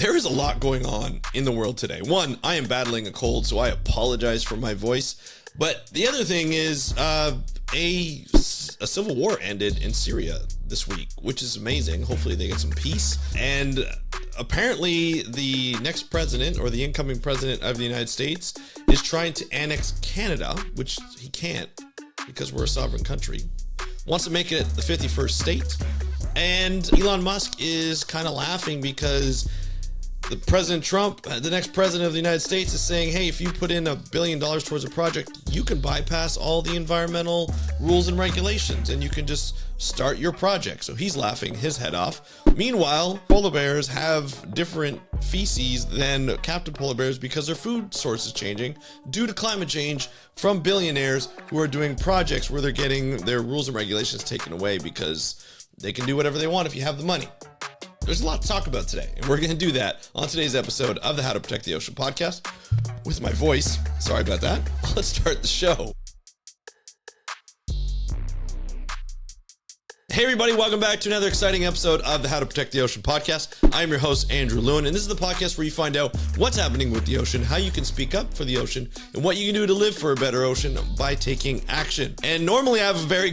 There is a lot going on in the world today. One, I am battling a cold, so I apologize for my voice. But the other thing is a civil war ended in Syria this week, which is amazing. Hopefully they get some peace. And apparently the next president, or the incoming president of the United States, is trying to annex Canada, which he can't because we're a sovereign country. Wants to make it the 51st state. And Elon Musk is kind of laughing because the President Trump, the next president of the United States, is saying, hey, if you put in $1 billion towards a project, you can bypass all the environmental rules and regulations and you can just start your project. So he's laughing his head off. Meanwhile, polar bears have different feces than captive polar bears because their food source is changing due to climate change from billionaires who are doing projects where they're getting their rules and regulations taken away because they can do whatever they want if you have the money. There's a lot to talk about today, and we're going to do that on today's episode of the How to Protect the Ocean podcast with my voice. Sorry about that. Let's start the show. Hey everybody, welcome back to another exciting episode of the How to Protect the Ocean podcast. I'm your host, Andrew Lewin, and this is the podcast where you find out what's happening with the ocean, how you can speak up for the ocean, and what you can do to live for a better ocean by taking action. And normally I have a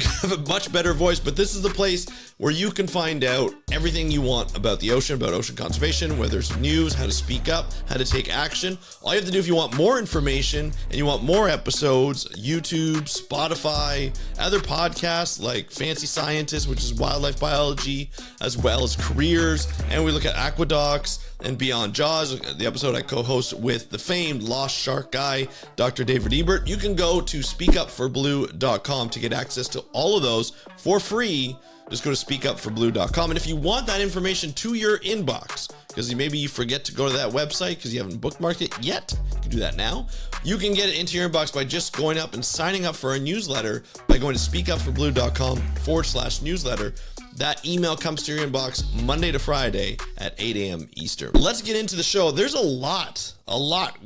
much better voice, but this is the place where you can find out everything you want about the ocean, about ocean conservation, whether it's news, how to speak up, how to take action. All you have to do if you want more information and you want more episodes, YouTube, Spotify, other podcasts like Fancy Scientists, which is wildlife biology, as well as careers. And we look at aqueducts and Beyond Jaws, the episode I co-host with the famed lost shark guy, Dr. David Ebert. You can go to speakupforblue.com to get access to all of those for free. Just go to speakupforblue.com. And if you want that information to your inbox, because maybe you forget to go to that website because you haven't bookmarked it yet, you can do that now. You can get it into your inbox by just going up and signing up for our newsletter by going to speakupforblue.com/newsletter. That email comes to your inbox Monday to Friday at 8 a.m. Eastern. Let's get into the show. There's a lot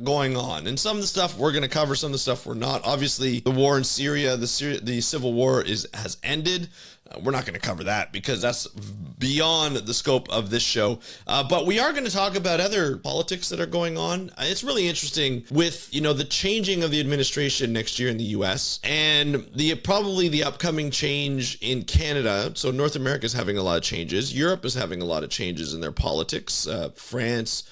going on. And some of the stuff we're going to cover, some of the stuff we're not. Obviously, the war in Syria, the civil war has ended. We're not going to cover that because that's beyond the scope of this show. But we are going to talk about other politics that are going on. It's really interesting with, the changing of the administration next year in the U.S. and probably the upcoming change in Canada. So North America is having a lot of changes. Europe is having a lot of changes in their politics. France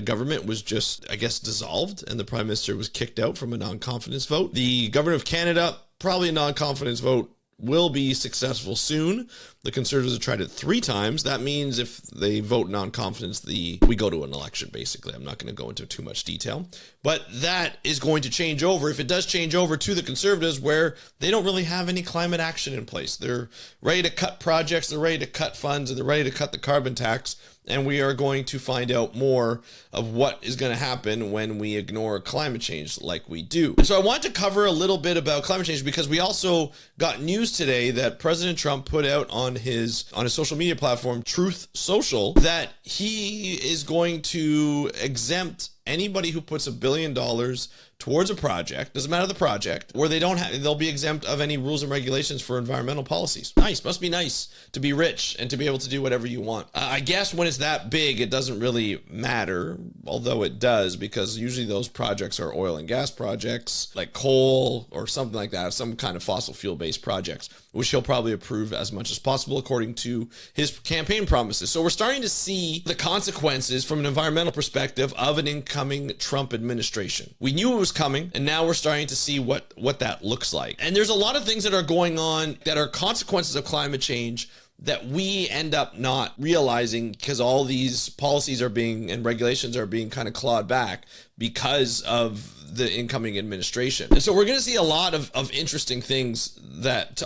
government was just, dissolved, and the prime minister was kicked out from a non-confidence vote. The government of Canada, probably a non-confidence vote, will be successful soon. The Conservatives have tried it 3 times. That means if they vote non-confidence, we go to an election, basically. I'm not going to go into too much detail. But that is going to change over, if it does change over to the Conservatives, where they don't really have any climate action in place. They're ready to cut projects, they're ready to cut funds, and they're ready to cut the carbon tax. And we are going to find out more of what is going to happen when we ignore climate change like we do. And so I want to cover a little bit about climate change because we also got news today that President Trump put out on his social media platform, Truth Social, that he is going to exempt anybody who puts $1 billion towards a project, doesn't matter the project, where they'll be exempt of any rules and regulations for environmental policies. Nice, must be nice to be rich and to be able to do whatever you want. I guess when it's that big, it doesn't really matter, although it does, because usually those projects are oil and gas projects, like coal or something like that, some kind of fossil fuel-based projects, which he'll probably approve as much as possible according to his campaign promises. So we're starting to see the consequences from an environmental perspective of an incoming Trump administration. We knew it was coming, and now we're starting to see what that looks like. And there's a lot of things that are going on that are consequences of climate change that we end up not realizing because all these policies and regulations are being kind of clawed back because of the incoming administration. And so we're going to see a lot of interesting things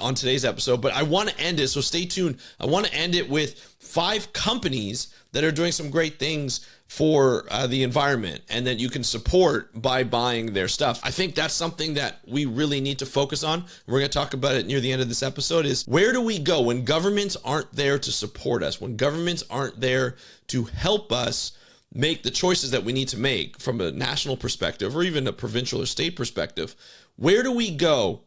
on today's episode, but I want to end it, so stay tuned. I want to end it with 5 companies that are doing some great things for the environment and that you can support by buying their stuff. I think that's something that we really need to focus on. We're going to talk about it near the end of this episode. Is where do we go when governments aren't there to support us, when governments aren't there to help us make the choices that we need to make from a national perspective or even a provincial or state perspective? Where do we go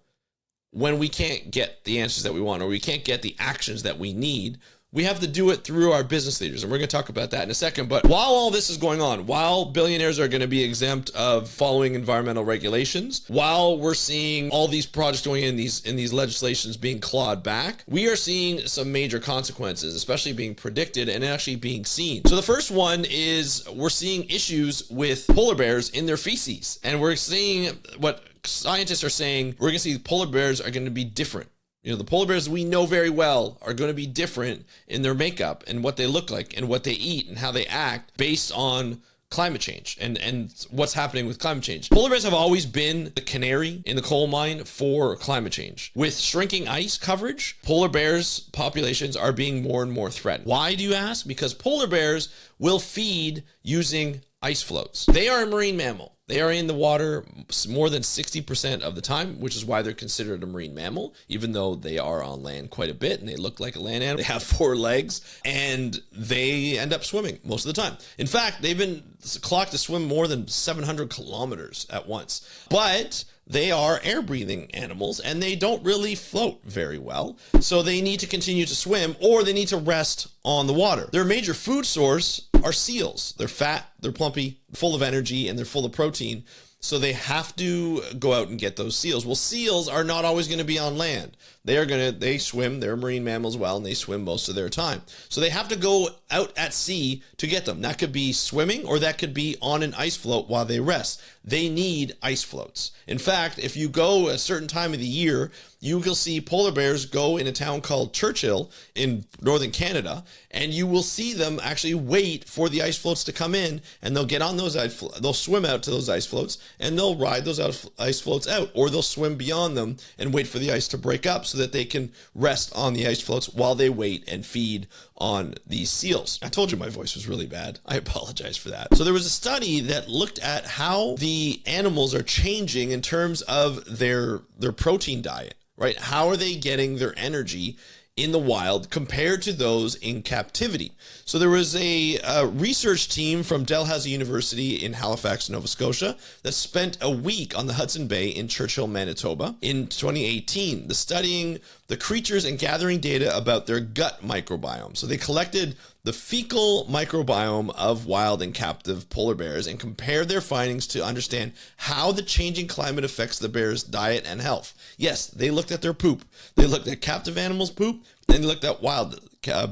when we can't get the answers that we want or we can't get the actions that we need we have to do it through our business leaders. And we're going to talk about that in a second. But while all this is going on, while billionaires are going to be exempt of following environmental regulations, while we're seeing all these projects going in these legislations being clawed back, we are seeing some major consequences, especially being predicted and actually being seen. So the first one is we're seeing issues with polar bears in their feces. And we're seeing what scientists are saying, we're going to see polar bears are going to be different. You know, the polar bears we know very well are going to be different in their makeup and what they look like and what they eat and how they act based on climate change and what's happening with climate change. Polar bears have always been the canary in the coal mine for climate change. With shrinking ice coverage, polar bears populations are being more and more threatened. Why, do you ask? Because polar bears will feed using ice floats. They are a marine mammal. They are in the water more than 60% of the time, which is why they're considered a marine mammal, even though they are on land quite a bit and they look like a land animal. They have 4 legs and they end up swimming most of the time. In fact, they've been clocked to swim more than 700 kilometers at once. But they are air-breathing animals and they don't really float very well. So they need to continue to swim or they need to rest on the water. Their major food source are seals. They're fat, they're plumpy, full of energy, and they're full of protein. So they have to go out and get those seals. Well, seals are not always going to be on land. They swim, they're marine mammals as well, and they swim most of their time. So they have to go out at sea to get them. That could be swimming or that could be on an ice float while they rest. They need ice floats. In fact, if you go a certain time of the year, you will see polar bears go in a town called Churchill in northern Canada, and you will see them actually wait for the ice floats to come in, and they'll get on those they'll swim out to those ice floats, and they'll ride those ice floats out, or they'll swim beyond them and wait for the ice to break up so that they can rest on the ice floats while they wait and feed on these seals. I told you my voice was really bad. I apologize for that. So there was a study that looked at how the animals are changing in terms of their protein diet, right? How are they getting their energy in the wild compared to those in captivity? So there was a research team from Dalhousie University in Halifax, Nova Scotia, that spent a week on the Hudson Bay in Churchill, Manitoba in 2018, studying the creatures and gathering data about their gut microbiome. So they collected the fecal microbiome of wild and captive polar bears and compared their findings to understand how the changing climate affects the bears' diet and health. Yes, they looked at their poop. They looked at captive animals' poop, and they looked at wild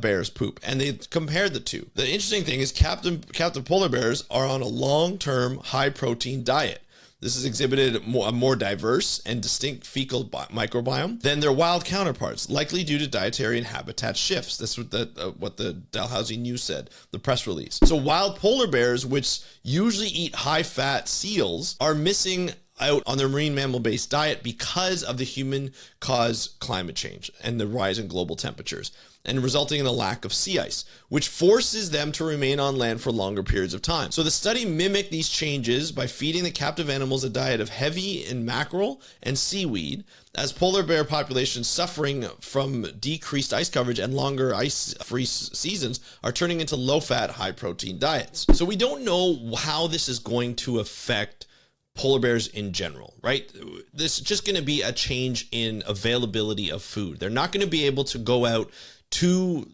bears' poop, and they compared the two. The interesting thing is captive polar bears are on a long-term high-protein diet. This has exhibited a more diverse and distinct fecal microbiome than their wild counterparts, likely due to dietary and habitat shifts. That's what the Dalhousie News said, the press release. So wild polar bears, which usually eat high-fat seals, are missing out on their marine mammal-based diet because of the human-caused climate change and the rise in global temperatures, and resulting in a lack of sea ice, which forces them to remain on land for longer periods of time. So the study mimicked these changes by feeding the captive animals a diet of heavy in mackerel and seaweed, as polar bear populations suffering from decreased ice coverage and longer ice-free seasons are turning into low-fat, high-protein diets. So we don't know how this is going to affect polar bears in general, right? This is just going to be a change in availability of food. They're not going to be able to go out to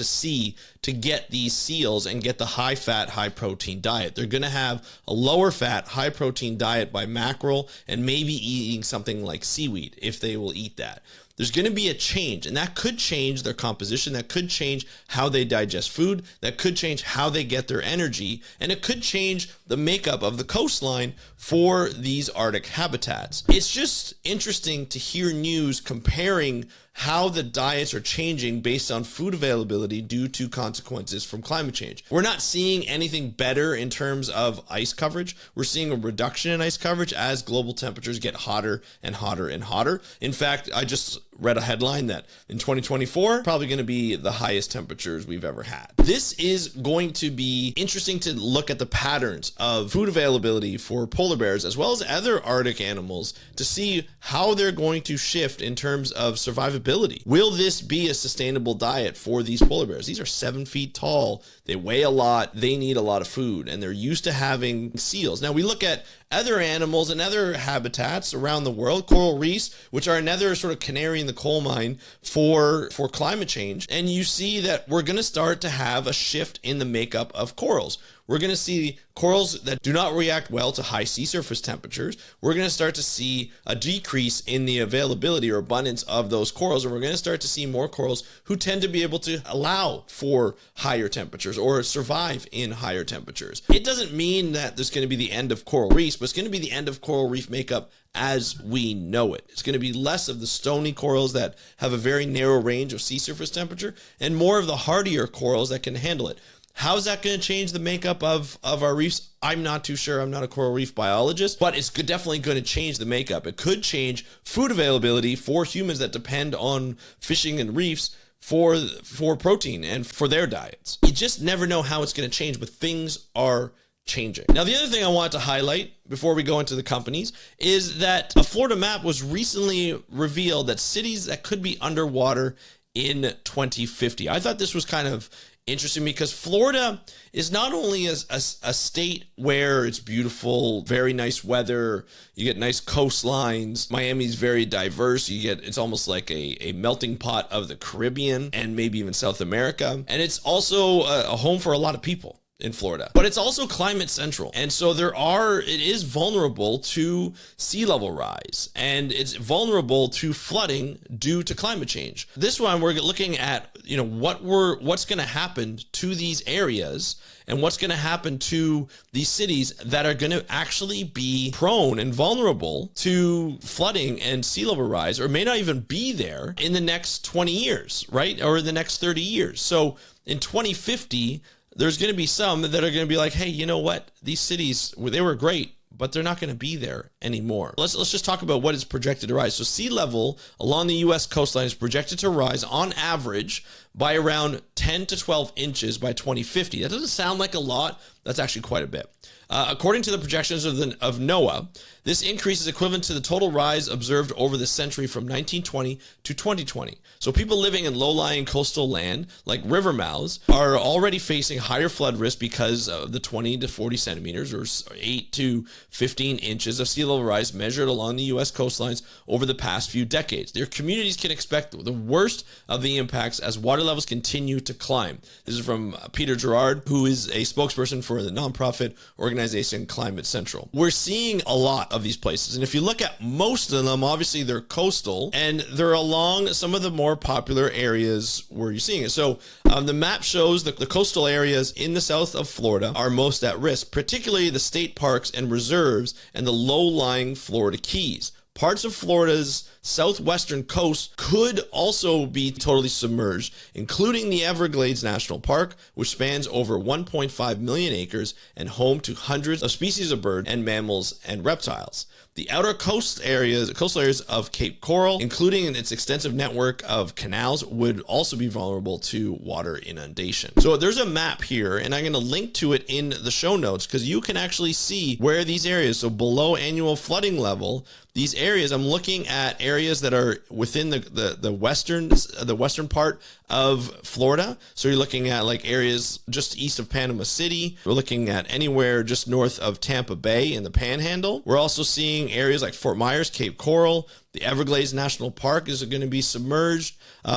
sea to get these seals and get the high fat, high protein diet. They're going to have a lower fat, high protein diet by mackerel and maybe eating something like seaweed if they will eat that. There's going to be a change, and that could change their composition. That could change how they digest food. That could change how they get their energy, and it could change the makeup of the coastline for these Arctic habitats. It's just interesting to hear news comparing how the diets are changing based on food availability due to consequences from climate change. We're not seeing anything better in terms of ice coverage. We're seeing a reduction in ice coverage as global temperatures get hotter and hotter and hotter. In fact, I just read a headline that in 2024, probably going to be the highest temperatures we've ever had. This is going to be interesting to look at the patterns of food availability for polar bears as well as other Arctic animals to see how they're going to shift in terms of survivability. Will this be a sustainable diet for these polar bears? These are 7 feet tall. They weigh a lot. They need a lot of food, and they're used to having seals. Now we look at other animals and other habitats around the world, coral reefs, which are another sort of canary in the coal mine for climate change. And you see that we're going to start to have a shift in the makeup of corals. We're going to see corals that do not react well to high sea surface temperatures. We're going to start to see a decrease in the availability or abundance of those corals. And we're going to start to see more corals who tend to be able to allow for higher temperatures or survive in higher temperatures. It doesn't mean that there's going to be the end of coral reefs, but it's going to be the end of coral reef makeup as we know it. It's going to be less of the stony corals that have a very narrow range of sea surface temperature and more of the hardier corals that can handle it. How's that going to change the makeup of our reefs? I'm not too sure. I'm not a coral reef biologist, but it's definitely going to change the makeup. It could change food availability for humans that depend on fishing and reefs for protein and for their diets. You just never know how it's going to change, but things are changing. Now, the other thing I want to highlight before we go into the companies is that a Florida map was recently revealed that cities that could be underwater in 2050. I thought this was kind of interesting because Florida is not only a state where it's beautiful, very nice weather, you get nice coastlines. Miami's very diverse. It's almost like a melting pot of the Caribbean and maybe even South America. And it's also a home for a lot of people in Florida, but it's also climate central. And so it is vulnerable to sea level rise, and it's vulnerable to flooding due to climate change. This one, we're looking at, what's going to happen to these areas and what's going to happen to these cities that are going to actually be prone and vulnerable to flooding and sea level rise, or may not even be there in the next 20 years, right? Or the next 30 years. So in 2050, there's going to be some that are going to be like, hey, you know what? These cities, they were great, but they're not going to be there anymore. Let's just talk about what is projected to rise. So sea level along the U.S. coastline is projected to rise on average by around 10 to 12 inches by 2050. That doesn't sound like a lot. That's actually quite a bit. According to the projections of NOAA, this increase is equivalent to the total rise observed over the century from 1920 to 2020. So people living in low-lying coastal land, like river mouths, are already facing higher flood risk because of the 20 to 40 centimeters or 8 to 15 inches of sea level rise measured along the U.S. coastlines over the past few decades. Their communities can expect the worst of the impacts as water levels continue to climb. This is from Peter Gerard, who is a spokesperson for the nonprofit organization Climate Central. We're seeing a lot of these places, and if you look at most of them, obviously they're coastal and they're along some of the more popular areas where you're seeing it. So the map shows that the coastal areas in the south of Florida are most at risk, particularly the state parks and reserves and the low-lying Florida Keys. Parts of Florida's southwestern coast could also be totally submerged, including the Everglades National Park, which spans over 1.5 million acres and home to hundreds of species of birds and mammals and reptiles. The outer coastal areas of Cape Coral, including its extensive network of canals, would also be vulnerable to water inundation. So there's a map here, and I'm going to link to it in the show notes because you can actually see where these areas, so below annual flooding level, these areas, I'm looking at areas that are within the western part of Florida. So you're looking at like areas just east of Panama City. We're looking at anywhere just north of Tampa Bay in the Panhandle. We're also seeing areas like Fort Myers, Cape Coral. The Everglades National Park is going to be submerged.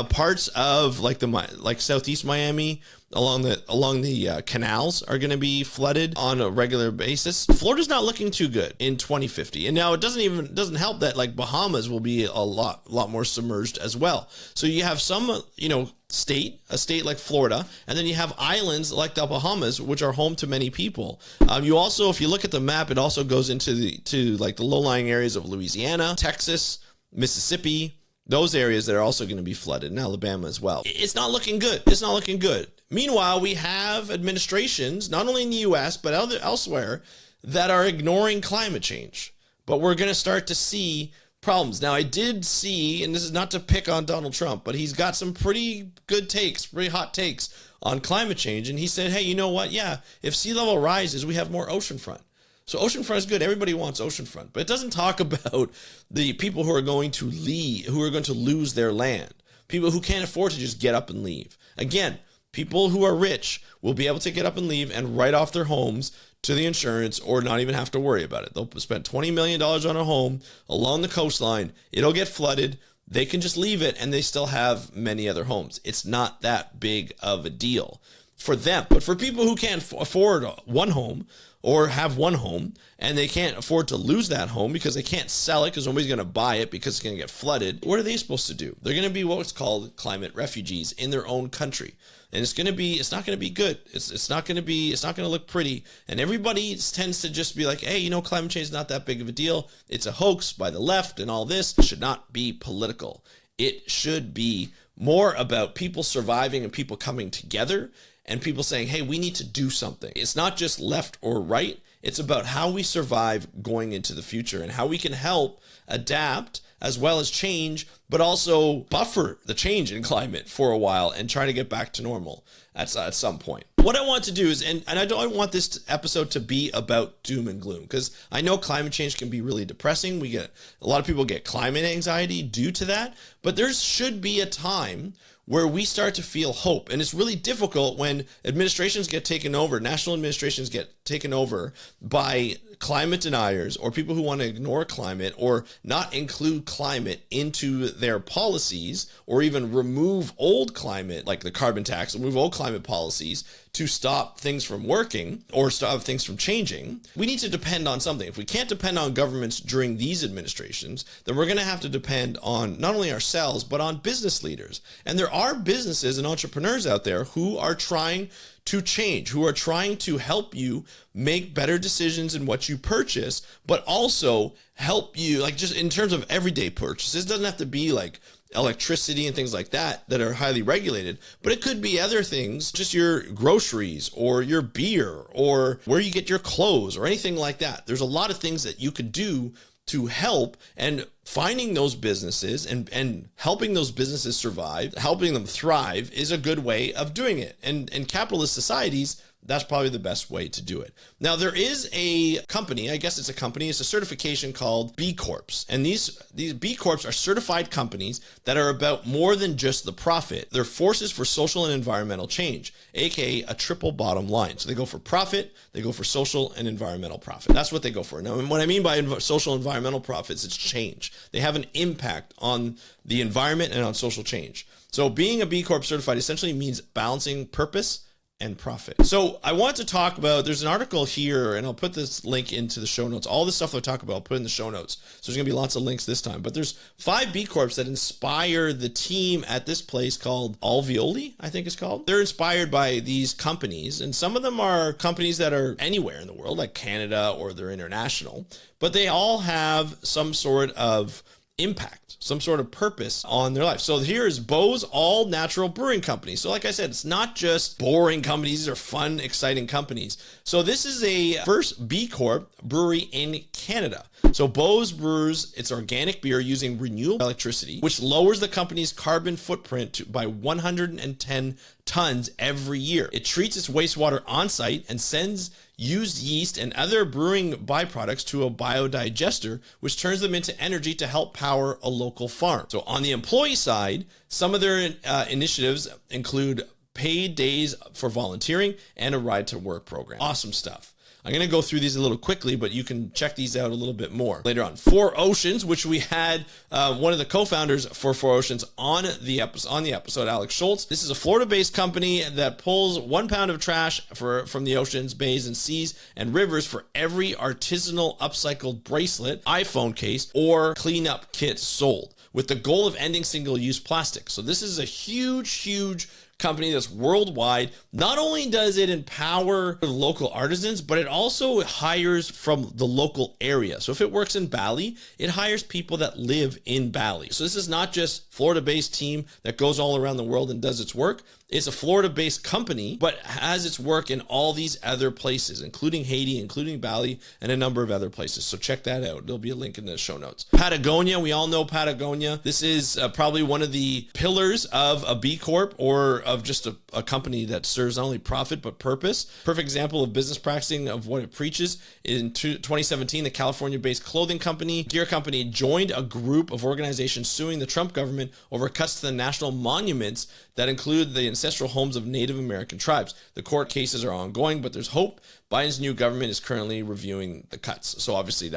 Parts of like southeast Miami along the canals are going to be flooded on a regular basis. Florida's not looking too good in 2050. And now it doesn't help that like Bahamas will be a lot more submerged as well. So you have some, a state like Florida, and then you have islands like the Bahamas, which are home to many people. You also, if you look at the map, it also goes into the low-lying areas of Louisiana, Texas, Mississippi, those areas that are also going to be flooded, and Alabama as well. It's not looking good. It's not looking good. Meanwhile, we have administrations, not only in the U.S., but elsewhere, that are ignoring climate change. But we're going to start to see problems. Now, I did see, and this is not to pick on Donald Trump, but he's got some pretty good takes, pretty hot takes on climate change. And he said, hey, you know what? Yeah, if sea level rises, we have more oceanfront. So oceanfront is good. Everybody wants oceanfront. But it doesn't talk about the people who are going to lose their land, people who can't afford to just get up and leave. Again, people who are rich will be able to get up and leave and write off their homes to the insurance or not even have to worry about it. They'll spend $20 million on a home along the coastline. It'll get flooded. they can just leave it and they still have many other homes. It's not that big of a deal for them. But for people who can't afford one home or have one home and they can't afford to lose that home because they can't sell it because nobody's going to buy it because it's going to get flooded, what are they supposed to do? They're going to be what's called climate refugees in their own country. And it's not going to be good. It's not going to look pretty. And everybody tends to just be like, hey, you know, climate change is not that big of a deal. It's a hoax by the left and all this. It should not be political. It should be more about people surviving and people coming together and people saying, hey, we need to do something. It's not just left or right. It's about how we survive going into the future and how we can help adapt as well as change, but also buffer the change in climate for a while and try to get back to normal at some point. What I want to do is, and I don't want this episode to be about doom and gloom, because I know climate change can be really depressing. A lot of people get climate anxiety due to that, but there should be a time where we start to feel hope. And it's really difficult when administrations get taken over, national administrations get taken over by climate deniers or people who want to ignore climate or not include climate into their policies, or even remove old climate, like the carbon tax, remove old climate policies to stop things from working or stop things from changing. We need to depend on something. If we can't depend on governments during these administrations, then we're going to have to depend on not only ourselves, but on business leaders. And there are businesses and entrepreneurs out there who are trying to change, who are trying to help you make better decisions in what you purchase, but also help you, like, just in terms of everyday purchases. It doesn't have to be like electricity and things like that are highly regulated, but it could be other things, just your groceries or your beer or where you get your clothes or anything like that. There's a lot of things that you could do to help, and finding those businesses and helping those businesses survive, helping them thrive is a good way of doing it. And in capitalist societies, that's probably the best way to do it. Now, there is a company, I guess it's a company, it's a certification called B Corps. And these B Corps are certified companies that are about more than just the profit. They're forces for social and environmental change, aka a triple bottom line. So they go for profit, they go for social and environmental profit. That's what they go for. Now, what I mean by social and environmental profits, it's change. They have an impact on the environment and on social change. So being a B Corp certified essentially means balancing purpose and profit. So I want to talk about, there's an article here, and I'll put this link into the show notes. All the stuff I talk about, I'll put in the show notes. So there's gonna be lots of links this time, but there's 5 B Corps that inspire the team at this place called Alveoli, I think it's called. They're inspired by these companies, and some of them are companies that are anywhere in the world, like Canada, or they're international, but they all have some sort of impact, some sort of purpose on their life. So here is Bo's All Natural Brewing Company. So like I said, it's not just boring companies. These are fun, exciting companies. So this is a first B Corp brewery in Canada. So Bo's brews its organic beer using renewable electricity, which lowers the company's carbon footprint by 110 tons every year. It treats its wastewater on site and sends used yeast and other brewing byproducts to a biodigester, which turns them into energy to help power a local farm. So on the employee side, some of their initiatives include paid days for volunteering and a ride to work program. Awesome stuff. I'm going to go through these a little quickly, but you can check these out a little bit more later on. 4 Oceans, which we had one of the co-founders for 4 Oceans on the episode, Alex Schultz. This is a Florida-based company that pulls 1 pound of trash from the oceans, bays, and seas and rivers for every artisanal upcycled bracelet, iPhone case, or cleanup kit sold, with the goal of ending single-use plastic. So this is a huge company that's worldwide. Not only does it empower local artisans, but it also hires from the local area. So if it works in Bali, it hires people that live in Bali. So this is not just Florida-based team that goes all around the world and does its work. It's a Florida-based company, but has its work in all these other places, including Haiti, including Bali, and a number of other places. So check that out. There'll be a link in the show notes. Patagonia, we all know Patagonia. This is probably one of the pillars of a B Corp, or of just a company that serves not only profit, but purpose. Perfect example of business practicing of what it preaches. In 2017, the California-based clothing company, gear company, joined a group of organizations suing the Trump government over cuts to the national monuments that include the ancestral homes of Native American tribes. The court cases are ongoing, but there's hope. Biden's new government is currently reviewing the cuts. So obviously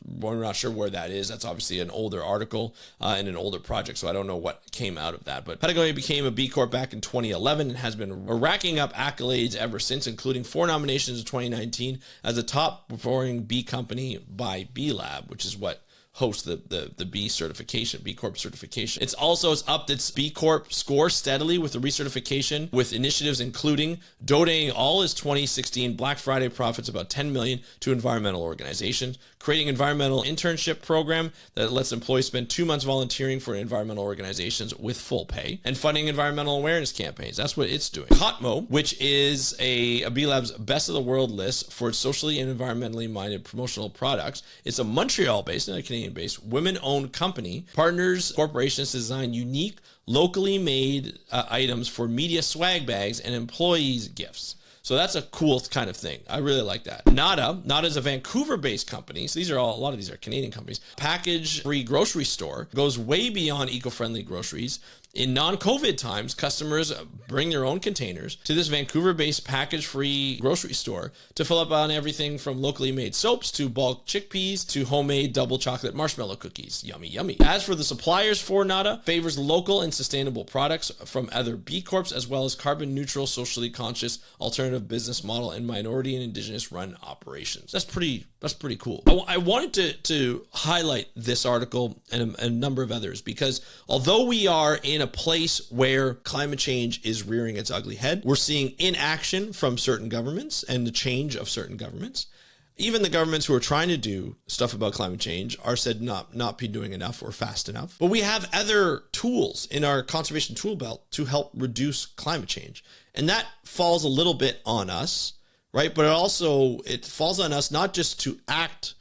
we're not sure where that is. That's obviously an older article and an older project. So I don't know what came out of that. But Patagonia became a B Corp back in 2011 and has been racking up accolades ever since, including 4 nominations in 2019 as a top performing B company by B Lab, which is what hosts the B certification, B Corp certification. It's upped its B Corp score steadily with the recertification, with initiatives including donating all its 2016 Black Friday profits, about $10 million, to environmental organizations, creating an environmental internship program that lets employees spend 2 months volunteering for environmental organizations with full pay, and funding environmental awareness campaigns. That's what it's doing. Cotmo, which is a B Lab's best of the world list for its socially and environmentally minded promotional products. It's a Montreal-based, not a Canadian-based, women-owned company, partners corporations to design unique, locally made items for media swag bags and employees' gifts. So that's a cool kind of thing. I really like that. Nada is a Vancouver-based company. So a lot of these are Canadian companies. Package-free grocery store, goes way beyond eco-friendly groceries. In non-COVID times, customers bring their own containers to this Vancouver-based package-free grocery store to fill up on everything from locally made soaps to bulk chickpeas to homemade double chocolate marshmallow cookies. Yummy, yummy. As for the suppliers for Nada, favors local and sustainable products from other B Corps, as well as carbon neutral, socially conscious, alternative business model, and minority and indigenous run operations. That's pretty cool. I wanted to highlight this article and a number of others because although we are in a place where climate change is rearing its ugly head, we're seeing inaction from certain governments and the change of certain governments. Even the governments who are trying to do stuff about climate change are said not be doing enough or fast enough. But we have other tools in our conservation tool belt to help reduce climate change. And that falls a little bit on us, right? But it falls on us not just to act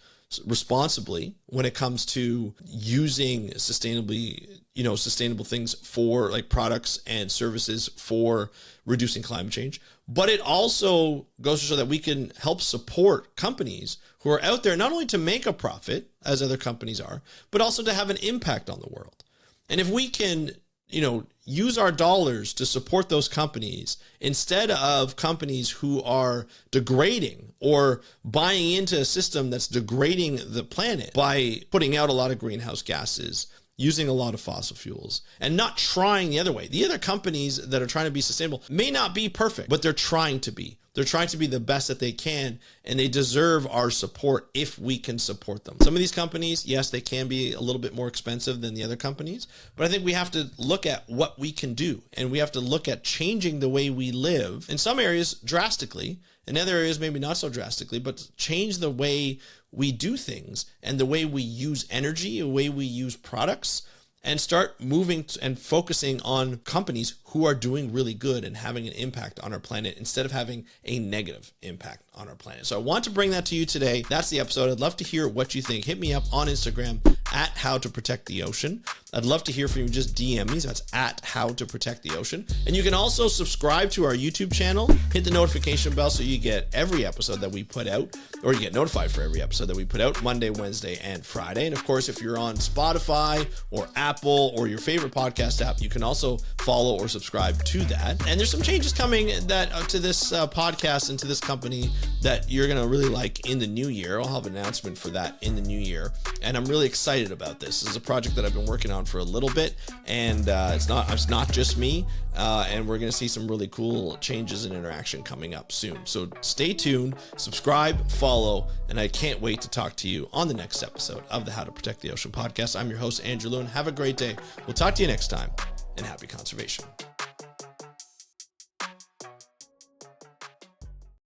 responsibly when it comes to using sustainable things for like products and services for reducing climate change, but it also goes to show that we can help support companies who are out there not only to make a profit as other companies are, but also to have an impact on the world. And if we can use our dollars to support those companies instead of companies who are degrading or buying into a system that's degrading the planet by putting out a lot of greenhouse gases, using a lot of fossil fuels, and not trying the other way. The other companies that are trying to be sustainable may not be perfect, but they're trying to be. They're trying to be the best that they can, and they deserve our support if we can support them. Some of these companies, yes, they can be a little bit more expensive than the other companies, but I think we have to look at what we can do, and we have to look at changing the way we live in some areas drastically, in other areas maybe not so drastically, but change the way we do things and the way we use energy, the way we use products, and start moving and focusing on companies who are doing really good and having an impact on our planet instead of having a negative impact on our planet. So I want to bring that to you today. That's the episode. I'd love to hear what you think. Hit me up on Instagram at How to Protect the Ocean. I'd love to hear from you. Just DM me. So that's at How to Protect the Ocean. And you can also subscribe to our YouTube channel. Hit the notification bell so you get every episode that we put out, or you get notified for every episode that we put out Monday, Wednesday, and Friday. And of course, if you're on Spotify or Apple or your favorite podcast app, you can also follow or subscribe to that. And there's some changes coming that to this podcast and to this company that you're going to really like in the new year. I'll have an announcement for that in the new year. And I'm really excited about this. This is a project that I've been working on for a little bit, and it's not just me. And we're going to see some really cool changes and interaction coming up soon. So stay tuned, subscribe, follow, and I can't wait to talk to you on the next episode of the How to Protect the Ocean podcast. I'm your host, Andrew Lewin. Have a great day. We'll talk to you next time, and happy conservation.